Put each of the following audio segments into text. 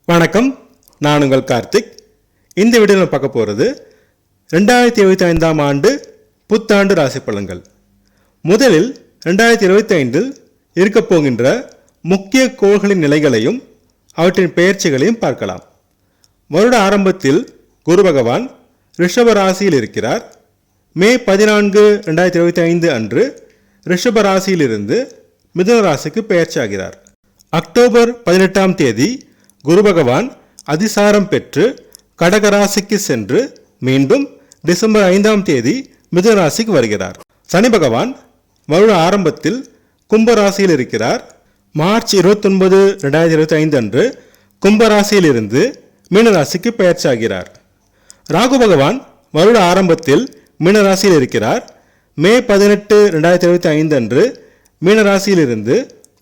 வணக்கம், நான் உங்கள் கார்த்திக். இந்த வீடியோவில் பார்க்க போகிறது 2025ஆம் ஆண்டு புத்தாண்டு ராசி பலன்கள். முதலில் 2025இல் இருக்கப் போகின்ற முக்கிய கோள்களின் நிலைகளையும் அவற்றின் பெயர்ச்சிகளையும் பார்க்கலாம். வருட ஆரம்பத்தில் குரு பகவான் ரிஷப ராசியில் இருக்கிறார். மே 14, 2025 அன்று ரிஷப ராசியிலிருந்து மிதுன ராசிக்கு பெயர்ச்சியாகிறார். அக்டோபர் 18ஆம் தேதி குரு பகவான் அதிசாரம் பெற்று கடகராசிக்கு சென்று மீண்டும் டிசம்பர் 5ஆம் தேதி மிதுன ராசிக்கு வருகிறார். சனி பகவான் வருட ஆரம்பத்தில் கும்பராசியில் இருக்கிறார். மார்ச் 29, 2025 அன்று கும்பராசியிலிருந்து மீனராசிக்கு பெயர்ச்சியாகிறார். ராகு பகவான் வருட ஆரம்பத்தில் மீனராசியில் இருக்கிறார். மே 18, 2025 அன்று மீனராசியிலிருந்து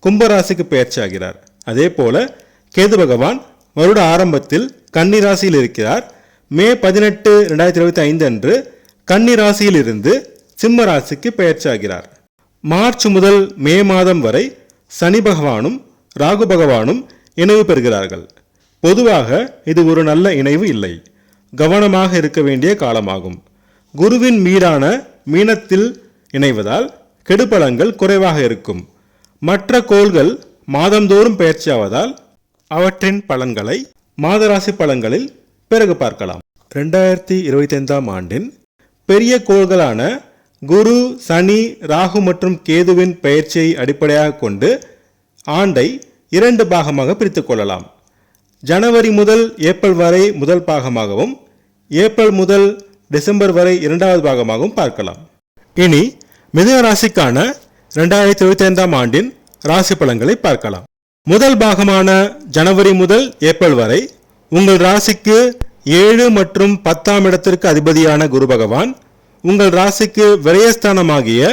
கும்பராசிக்கு பெயர்ச்சியாகிறார். அதே போல கேது பகவான் வருட ஆரம்பத்தில் கன்னி ராசியில் இருக்கிறார். மே 18, 2025 அன்று கன்னி ராசியில் இருந்து சிம்ம ராசிக்கு பெயர்ச்சியாகிறார். மார்ச் முதல் மே மாதம் வரை சனி பகவானும் ராகு பகவானும் இணைவு பெறுகிறார்கள். பொதுவாக இது ஒரு நல்ல இணைவு இல்லை. கவனமாக இருக்க வேண்டிய காலமாகும். குருவின் மீதான மீனத்தில் இணைவதால் கெடுபலங்கள் குறைவாக இருக்கும். மற்ற கோள்கள் மாதந்தோறும் பெயர்ச்சியாவதால் அவற்றின் பலன்களை மாதராசி பலன்களில் பிறகு பார்க்கலாம். 2025ஆம் ஆண்டின் பெரிய கோள்களான குரு, சனி, ராகு மற்றும் கேதுவின் பெயர்ச்சியை அடிப்படையாக கொண்டு ஆண்டை 2 பாகமாக பிரித்துக் கொள்ளலாம். ஜனவரி முதல் ஏப்ரல் வரை முதல் பாகமாகவும், ஏப்ரல் முதல் டிசம்பர் வரை 2வது பாகமாகவும் பார்க்கலாம். இனி மிதுன ராசிக்கான 2025ஆம் ஆண்டின் ராசி பலன்களை பார்க்கலாம். முதல் பாகமான ஜனவரி முதல் ஏப்ரல் வரை உங்கள் ராசிக்கு 7 மற்றும் 10ஆம் இடத்திற்கு அதிபதியான குரு பகவான் உங்கள் ராசிக்கு விரயஸ்தானமாகிய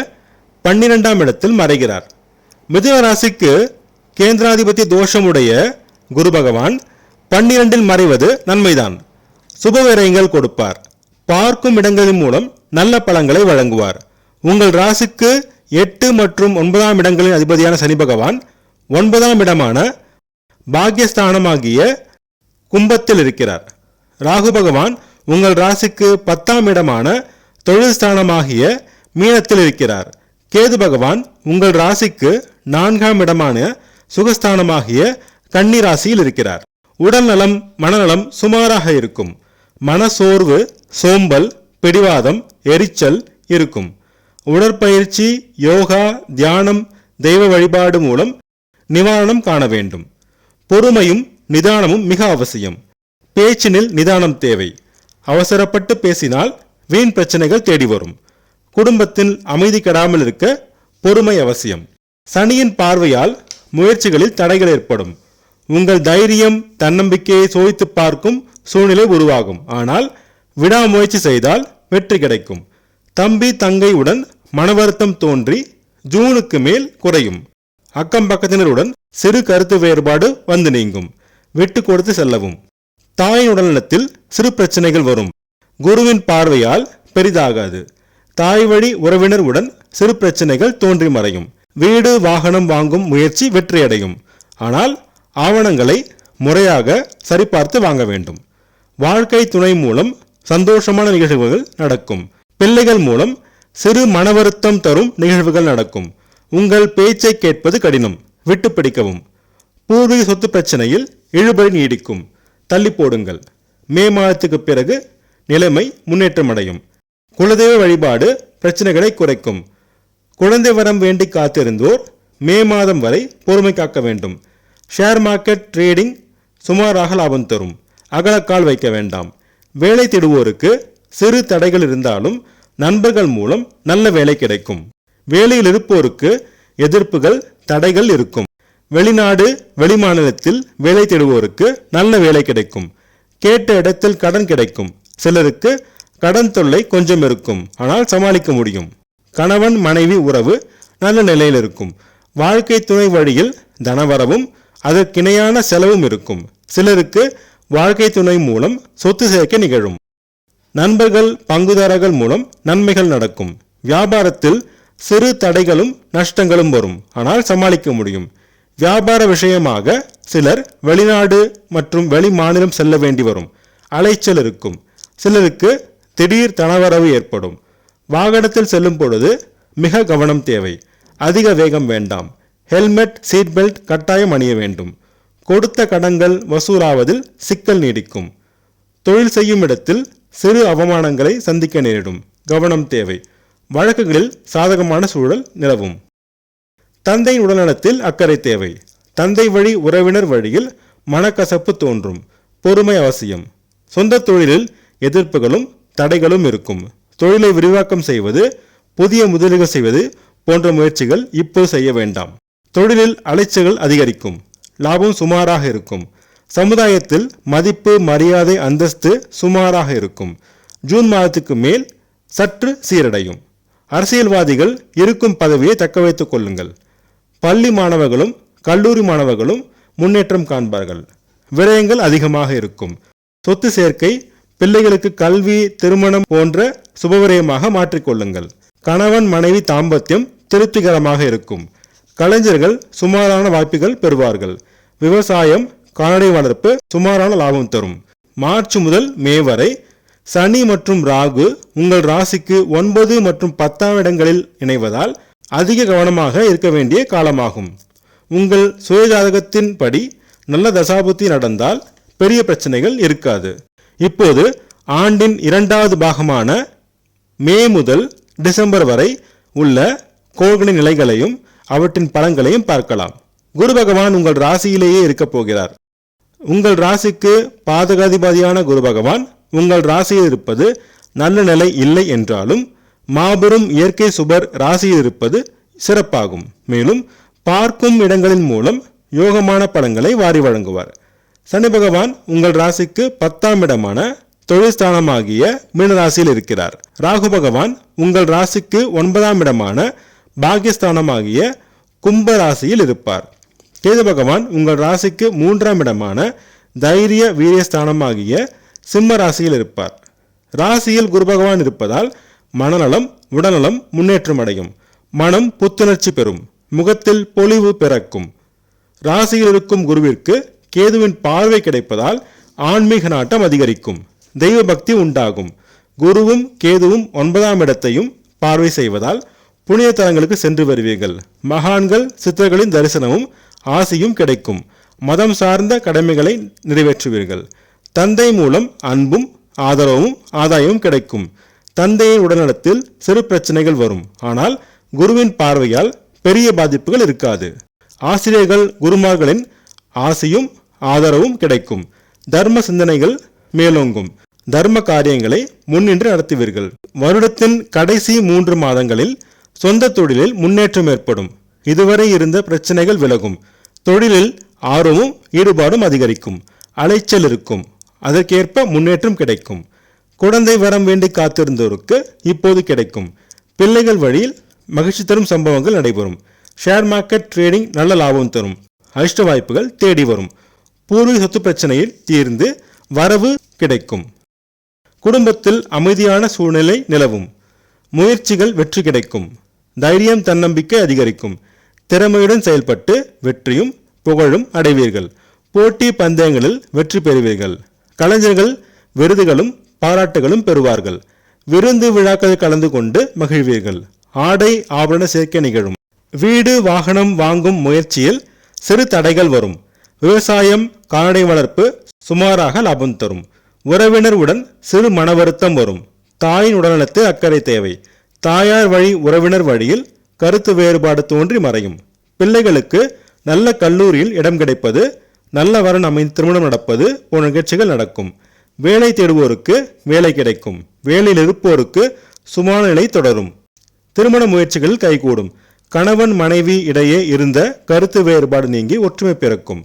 12ஆம் இடத்தில் மறைகிறார். மிதுன ராசிக்கு கேந்திராதிபதி தோஷமுடைய குரு பகவான் 12இல் மறைவது நன்மைதான். சுப விரயங்கள் கொடுப்பார். பார்க்கும் இடங்களின் மூலம் நல்ல பலன்களை வழங்குவார். உங்கள் ராசிக்கு 8 மற்றும் 9ஆம் இடங்களின் அதிபதியான சனி பகவான் 9ஆம் இடமான பாக்யஸ்தானமாகிய கும்பத்தில் இருக்கிறார். ராகு பகவான் உங்கள் ராசிக்கு 10ஆம் இடமான தொழில் ஸ்தானமாகிய மீனத்தில் இருக்கிறார். கேது பகவான் உங்கள் ராசிக்கு 4ஆம் இடமான சுகஸ்தானமாகிய கன்னி ராசியில் இருக்கிறார். உடல் நலம், மனநலம் சுமாராக இருக்கும். மனசோர்வு, சோம்பல், பிடிவாதம், எரிச்சல் இருக்கும். உடற்பயிற்சி, யோகா, தியானம், தெய்வ வழிபாடு மூலம் நிவாரணம் காண வேண்டும். பொறுமையும் நிதானமும் மிக அவசியம். பேச்சினில் நிதானம் தேவை. அவசரப்பட்டு பேசினால் வீண் பிரச்சனைகள் தேடி வரும். குடும்பத்தில் அமைதி கெடாமல் இருக்க பொறுமை அவசியம். சனியின் பார்வையால் முயற்சிகளில் தடைகள் ஏற்படும். உங்கள் தைரியம், தன்னம்பிக்கையை சோதித்து பார்க்கும் சூழ்நிலை உருவாகும். ஆனால் விடாமுயற்சி செய்தால் வெற்றி கிடைக்கும். தம்பி தங்கையுடன் மனவருத்தம் தோன்றி ஜூனுக்கு மேல் குறையும். அக்கம் பக்கத்தினருடன் சிறு கருத்து வேறுபாடு வந்து நீங்கும். விட்டு கொடுத்து செல்லவும். தாயின் உடல்நலத்தில் சிறு பிரச்சனைகள் வரும். குருவின் பார்வையால் பெரிதாகாது. தாய் வழி உறவினருடன் சிறு பிரச்சனைகள் தோன்றி மறையும். வீடு, வாகனம் வாங்கும் முயற்சி வெற்றியடையும். ஆனால் ஆவணங்களை முறையாக சரிபார்த்து வாங்க வேண்டும். வாழ்க்கை துணை மூலம் சந்தோஷமான நிகழ்வுகள் நடக்கும். பிள்ளைகள் மூலம் சிறு மனவருத்தம் தரும் நிகழ்வுகள் நடக்கும். உங்கள் பேச்சை கேட்பது கடினம். விட்டு பிடிக்கவும். பூர்வீக சொத்து பிரச்சனையில் இழுபறி நீடிக்கும். தள்ளி போடுங்கள். மே மாதத்துக்கு பிறகு நிலைமை முன்னேற்றம் அடையும். குலதெய்வ வழிபாடு பிரச்சனைகளை குறைக்கும். குழந்தை வரம் வேண்டி காத்திருந்தோர் மே மாதம் வரை பொறுமை காக்க வேண்டும். ஷேர் மார்க்கெட் ட்ரேடிங் சுமாராக லாபம் தரும். அகலக்கால் வைக்க வேண்டாம். வேலை தேடுவோருக்கு சிறு தடைகள் இருந்தாலும் நண்பர்கள் மூலம் நல்ல வேலை கிடைக்கும். வேலையில் இருப்போருக்கு எதிர்ப்புகள், தடைகள் இருக்கும். வெளிநாடு, வெளிமாநிலத்தில் வேலை தேடுவோருக்கு நல்ல வேலை கிடைக்கும். கேட்ட இடத்தில் கடன் கிடைக்கும். சிலருக்கு கடன் தொல்லை கொஞ்சம் இருக்கும். ஆனால் சமாளிக்க முடியும். கணவன் மனைவி உறவு நல்ல நிலையில் இருக்கும். வாழ்க்கை துணை வழியில் தனவரவும் அதற்கிணையான செலவும் இருக்கும். சிலருக்கு வாழ்க்கை துணை மூலம் சொத்து சேர்க்கை நிகழும். நண்பர்கள், பங்குதாரர்கள் மூலம் நன்மைகள் நடக்கும். வியாபாரத்தில் சிறு தடைகளும் நஷ்டங்களும் வரும். ஆனால் சமாளிக்க முடியும். வியாபார விஷயமாக சிலர் வெளிநாடு மற்றும் வெளி மாநிலம் செல்ல வேண்டி வரும். அலைச்சல் இருக்கும். சிலருக்கு திடீர் தனவரவு ஏற்படும். வாகனத்தில் செல்லும் பொழுது மிக கவனம் தேவை. அதிக வேகம் வேண்டாம். ஹெல்மெட், சீட் பெல்ட் கட்டாயம் அணிய வேண்டும். கொடுத்த கடன்கள் வசூலாவதில் சிக்கல் நீடிக்கும். தொழில் செய்யும் இடத்தில் சிறு அவமானங்களை சந்திக்க நேரிடும். கவனம் தேவை. வழக்குகளில் சாதகமான சூழல் நிலவும். தந்தையின் உடல்நலத்தில் அக்கறை தேவை. தந்தை வழி உறவினர் வழியில் மனக்கசப்பு தோன்றும். பொறுமை அவசியம். சொந்த தொழிலில் எதிர்ப்புகளும் தடைகளும் இருக்கும். தொழிலை விரிவாக்கம் செய்வது, புதிய முதலீடுகள் செய்வது போன்ற முயற்சிகள் இப்போது செய்ய வேண்டாம். தொழிலில் அலைச்சல்கள் அதிகரிக்கும். லாபம் சுமாராக இருக்கும். சமுதாயத்தில் மதிப்பு, மரியாதை, அந்தஸ்து சுமாராக இருக்கும். ஜூன் மாதத்துக்கு மேல் சற்று சீரடையும். அரசியல்வாதிகள் இருக்கும் பதவியை தக்க வைத்துக் கொள்ளுங்கள். பள்ளி மாணவர்களும் கல்லூரி மாணவர்களும் முன்னேற்றம் காண்பார்கள். விரயங்கள் அதிகமாக இருக்கும். சொத்து சேர்க்கை, பிள்ளைகளுக்கு கல்வி, திருமணம் போன்ற சுபவிரயமாக மாற்றிக்கொள்ளுங்கள். கணவன் மனைவி தாம்பத்தியம் திருப்திகரமாக இருக்கும். கலைஞர்கள் சுமாரான வாய்ப்புகள் பெறுவார்கள். விவசாயம், கால்நடை வளர்ப்பு சுமாரான லாபம் தரும். மார்ச் முதல் மே வரை சனி மற்றும் ராகு உங்கள் ராசிக்கு 9 மற்றும் 10ஆம் இடங்களில் இணைவதால் அதிக கவனமாக இருக்க வேண்டிய காலமாகும். உங்கள் சுயஜாதகத்தின் படி நல்ல தசாபுத்தி நடந்தால் பெரிய பிரச்சனைகள் இருக்காது. இப்போது ஆண்டின் 2வது பாகமான மே முதல் டிசம்பர் வரை உள்ள கோள்களின் நிலைகளையும் அவற்றின் பலன்களையும் பார்க்கலாம். குரு பகவான் உங்கள் ராசியிலேயே இருக்கப் போகிறார். உங்கள் ராசிக்கு பாதகாதிபதியான குரு பகவான் உங்கள் ராசியில் இருப்பது நல்ல நிலை இல்லை என்றாலும் மாபெரும் இயற்கை சுபர் ராசியில் இருப்பது சிறப்பாகும். மேலும் பார்க்கும் இடங்களின் மூலம் யோகமான பலன்களை வாரி வழங்குவார். சனி பகவான் உங்கள் ராசிக்கு 10ஆம் இடமான தொழில் ஸ்தானமாகிய மீனராசியில் இருக்கிறார். ராகு பகவான் உங்கள் ராசிக்கு 9ஆம் இடமான பாகியஸ்தானமாகிய கும்ப ராசியில் இருப்பார். கேது பகவான் உங்கள் ராசிக்கு 3ஆம் இடமான தைரிய வீரியஸ்தானமாகிய சிம்ம ராசியில் இருப்பார். ராசியில் குரு பகவான் இருப்பதால் மனநலம், உடல்நலம் முன்னேற்றம் அடையும். மனம் புத்துணர்ச்சி பெறும். முகத்தில் பொலிவு பிறக்கும். ராசியில் இருக்கும் குருவிற்கு கேதுவின் பார்வை கிடைப்பதால் ஆன்மீக நாட்டம் அதிகரிக்கும். தெய்வ பக்தி உண்டாகும். குருவும் கேதுவும் 9ஆம் இடத்தையும் பார்வை செய்வதால் புனித தலங்களுக்கு சென்று வருவீர்கள். மகான்கள், சித்தர்களின் தரிசனமும் ஆசியும் கிடைக்கும். மதம் சார்ந்த கடமைகளை நிறைவேற்றுவீர்கள். தந்தை மூலம் அன்பும் ஆதரவும் ஆதாயமும் கிடைக்கும். தந்தையின் உடல்நலத்தில் சிறு பிரச்சனைகள் வரும். ஆனால் குருவின் பார்வையால் பெரிய பாதிப்புகள் இருக்காது. ஆசிரியர்கள், குருமார்களின் ஆசையும் ஆதரவும் கிடைக்கும். தர்ம சிந்தனைகள் மேலோங்கும். தர்ம காரியங்களை முன்னின்று நடத்துவீர்கள். வருடத்தின் கடைசி 3 மாதங்களில் சொந்த தொழிலில் முன்னேற்றம் ஏற்படும். இதுவரை இருந்த பிரச்சனைகள் விலகும். தொழிலில் ஆர்வமும் ஈடுபாடும் அதிகரிக்கும். அலைச்சல் இருக்கும். அதற்கேற்ப முன்னேற்றம் கிடைக்கும். குழந்தை வரம் வேண்டி காத்திருந்தோருக்கு இப்போது கிடைக்கும். பிள்ளைகள் வழியில் மகிழ்ச்சி தரும் சம்பவங்கள் நடைபெறும். ஷேர் மார்க்கெட் ட்ரேடிங் நல்ல லாபம் தரும். அதிர்ஷ்ட வாய்ப்புகள் தேடி வரும். பூர்வீக சொத்து பிரச்சனையில் தீர்ந்து வரவு கிடைக்கும். குடும்பத்தில் அமைதியான சூழ்நிலை நிலவும். முயற்சிகள் வெற்றி கிடைக்கும். தைரியம், தன்னம்பிக்கை அதிகரிக்கும். திறமையுடன் செயல்பட்டு வெற்றியும் புகழும் அடைவீர்கள். போட்டி பந்தயங்களில் வெற்றி பெறுவீர்கள். கலைஞர்கள் விருதுகளும் பாராட்டுகளும் பெறுவார்கள். விருந்து விழாக்களில் கலந்து கொண்டு மகிழ்வீர்கள். ஆடை ஆபரண சேர்க்கை நிகழும். வீடு வாகனம் வாங்கும் முயற்சியில் சிறு தடைகள் வரும். விவசாயம், கால்நடை வளர்ப்பு சுமாராக லாபம் தரும். உறவினர் உடன் சிறு மன வருத்தம் வரும். தாயின் உடல்நலத்தில் அக்கறை தேவை. தாயார் வழி உறவினர் வழியில் கருத்து வேறுபாடு தோன்றி மறையும். பிள்ளைகளுக்கு நல்ல கல்லூரியில் இடம் கிடைப்பது, நல்ல வரன் அமைந்து திருமணம் நடப்பது போன்ற நிகழ்ச்சிகள் நடக்கும். வேலை தேடுவோருக்கு வேலை கிடைக்கும். வேலையில் இருப்போருக்கு சுமான நிலை தொடரும். திருமண முயற்சிகள் கைகூடும். கணவன் மனைவி இடையே இருந்த கருத்து வேறுபாடு நீங்கி ஒற்றுமை பிறக்கும்.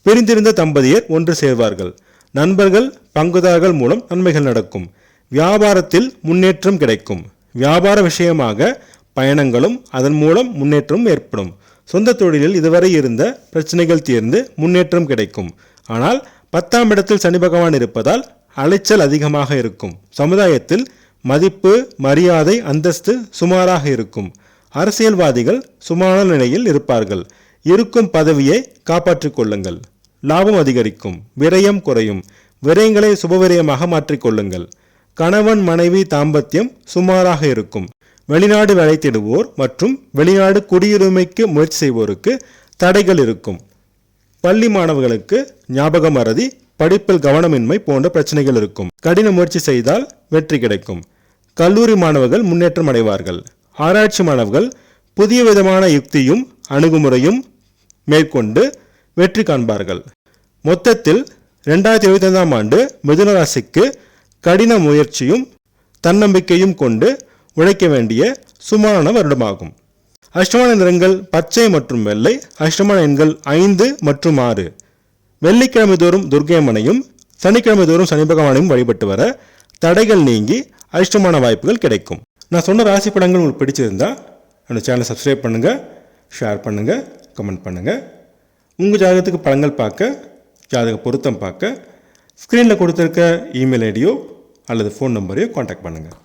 பிரிந்திருந்த தம்பதியர் ஒன்று சேர்வார்கள். நண்பர்கள், பங்குதாரர்கள் மூலம் நன்மைகள் நடக்கும். வியாபாரத்தில் முன்னேற்றம் கிடைக்கும். வியாபார விஷயமாக பயணங்களும் அதன் மூலம் முன்னேற்றம் ஏற்படும். சொந்த தொழிலில் இதுவரை இருந்த பிரச்சனைகள் தீர்ந்து முன்னேற்றம் கிடைக்கும். ஆனால் 10ஆம் இடத்தில் சனி பகவான் இருப்பதால் அலைச்சல் அதிகமாக இருக்கும். சமுதாயத்தில் மதிப்பு, மரியாதை, அந்தஸ்து சுமாராக இருக்கும். அரசியல்வாதிகள் சுமாரான நிலையில் இருப்பார்கள். இருக்கும் பதவியை காப்பாற்றிக் கொள்ளுங்கள். லாபம் அதிகரிக்கும். விரயம் குறையும். விரயங்களை சுபவிரயமாக மாற்றிக்கொள்ளுங்கள். கணவன் மனைவி தாம்பத்தியம் சுமாராக இருக்கும். வெளிநாடு வேலை தேடுவோர் மற்றும் வெளிநாடு குடியுரிமைக்கு முயற்சி செய்வோருக்கு தடைகள் இருக்கும். பள்ளி மாணவர்களுக்கு ஞாபக மறதி, படிப்பில் கவனமின்மை போன்ற பிரச்சனைகள் இருக்கும். கடின முயற்சி செய்தால் வெற்றி கிடைக்கும். கல்லூரி மாணவர்கள் முன்னேற்றம் அடைவார்கள். ஆராய்ச்சி மாணவர்கள் புதிய விதமான யுக்தியும் அணுகுமுறையும் மேற்கொண்டு வெற்றி காண்பார்கள். மொத்தத்தில் 2025ஆம் ஆண்டு மிதுன ராசிக்கு கடின முயற்சியும் தன்னம்பிக்கையும் கொண்டு உழைக்க வேண்டிய சுமாரான வருடமாகும். அஷ்டமான நிறங்கள் பச்சை மற்றும் வெள்ளை. அஷ்டமான எண்கள் 5 மற்றும் 6. வெள்ளிக்கிழமை தோறும் துர்க்கையம்மனையும் சனிக்கிழமை தோறும் சனி பகவானையும் வழிபட்டு வர தடைகள் நீங்கி அதிர்ஷ்டமான வாய்ப்புகள் கிடைக்கும். நான் சொன்ன ராசி படங்கள் உங்களுக்கு பிடிச்சிருந்தா அந்த சேனலை சப்ஸ்கிரைப் பண்ணுங்கள், ஷேர் பண்ணுங்கள், கமெண்ட் பண்ணுங்கள். உங்கள் ஜாதகத்துக்கு படங்கள் பார்க்க, ஜாதக பொருத்தம் பார்க்க ஸ்க்ரீனில் கொடுத்துருக்க இமெயில் ஐடியோ அல்லது ஃபோன் நம்பரையோ காண்டாக்ட் பண்ணுங்கள்.